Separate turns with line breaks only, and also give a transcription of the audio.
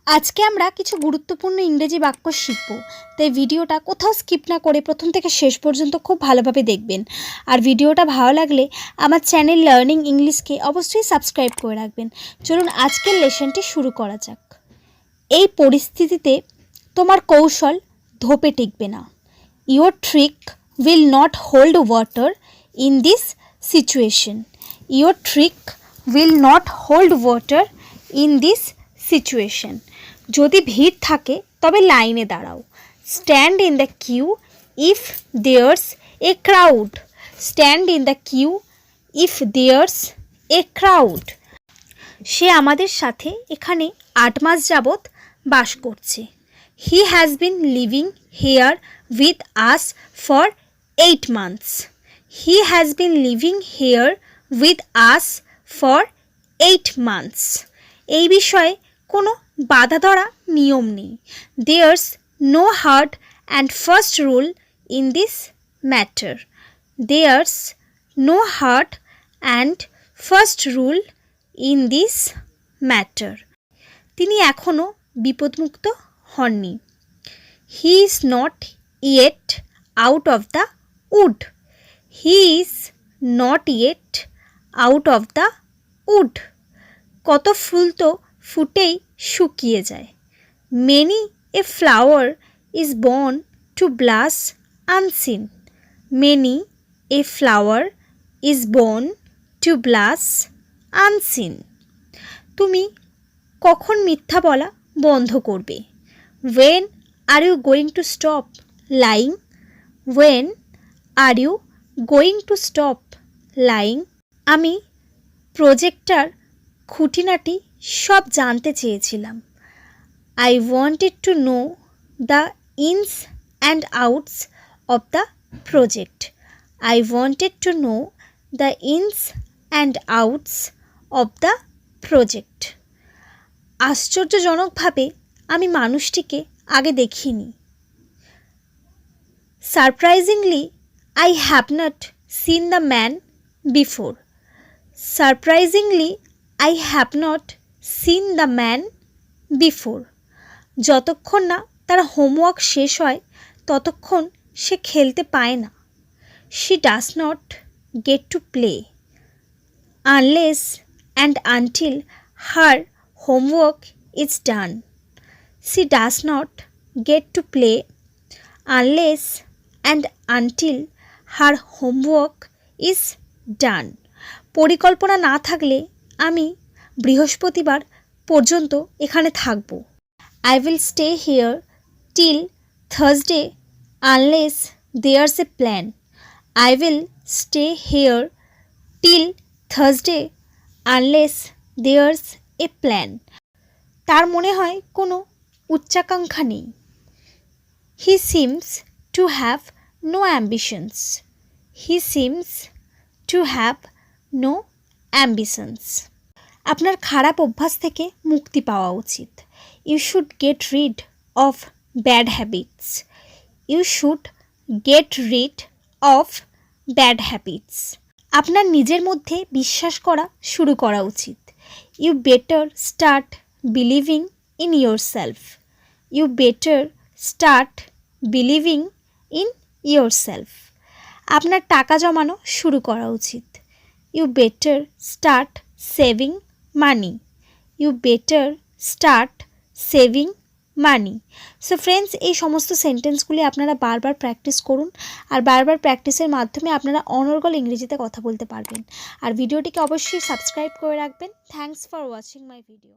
আজকে আমরা কিছু গুরুত্বপূর্ণ ইংরেজি বাক্য শিখব। তাই ভিডিওটা কোথাও স্কিপ না করে প্রথম থেকে শেষ পর্যন্ত খুব ভালোভাবে দেখবেন। আর ভিডিওটা ভালো লাগলে আমার চ্যানেল লার্নিং ইংলিশকে অবশ্যই সাবস্ক্রাইব করে রাখবেন। চলুন আজকের লেসনটি শুরু করা যাক। এই পরিস্থিতিতে তোমার কৌশল ধোপে টিকবে না। Your trick will not hold water in this situation. Your trick will not hold water in this situation. যদি ভিড় থাকে তবে লাইনে দাঁড়াও। Stand in the queue if there's a crowd. Stand in the queue if there's a crowd. সে আমাদের সাথে এখানে 8 মাস যাবৎ বাস করছে। He has been living here with us for 8 months. He has been living here with us for 8 months. এই বিষয়ে কোনো বাধা ধরা নিয়ম নেই। There's no hard and fast rule in this matter. There's no hard and fast rule in this matter. তিনি এখনও বিপদমুক্ত হননি। He is not yet out of the wood. He is not yet out of the wood. কত ফুল তো ফুটেই শুকিয়ে যায়। Many a flower is born to blush unseen. Many a flower is born to blush unseen. তুমি কখন মিথ্যা বলা বন্ধ করবে? When are you going to stop lying? When are you going to stop lying? আমি প্রজেক্টটার খুঁটিনাটি সব জানতে চেয়েছিলাম। I wanted to know the ins and outs of the project. I wanted to know the ins and outs of the project. আশ্চর্যজনকভাবে আমি মানুষটিকে আগে দেখিনি। Surprisingly I have not seen the man before. Surprisingly I have not seen the man before. যতক্ষণ না তার homework শেষ হয় ততক্ষণ সে খেলতে পায় না। She does not get to play unless and until her homework is done. She does not get to play unless and until her homework is done. পরিকল্পনা না থাকলে আমি বৃহস্পতিবার পর্যন্ত এখানে থাকব। I will stay here till Thursday unless there's a plan. I will stay here till Thursday unless there's a plan. তার মনে হয় কোনো উচ্চাকাঙ্ক্ষা নেই। He seems to have no ambitions. He seems to have no ambitions. আপনার খারাপ অভ্যাস থেকে মুক্তি পাওয়া উচিত। You should get rid of bad habits. You should get rid of bad habits. আপনার নিজের মধ্যে বিশ্বাস করা শুরু করা উচিত। You better start believing in yourself. You better start believing in yourself. আপনার টাকা জমানো শুরু করা উচিত। You better start saving money. You better start saving money. So friends, এই সমস্ত সেন্টেন্সগুলি আপনারা বারবার প্র্যাকটিস করুন। আর বারবার প্র্যাকটিসের মাধ্যমে আপনারা অনর্গল ইংরেজিতে কথা বলতে পারবেন। আর ভিডিওটিকে অবশ্যই সাবস্ক্রাইব করে রাখবেন। Thanks for watching my video.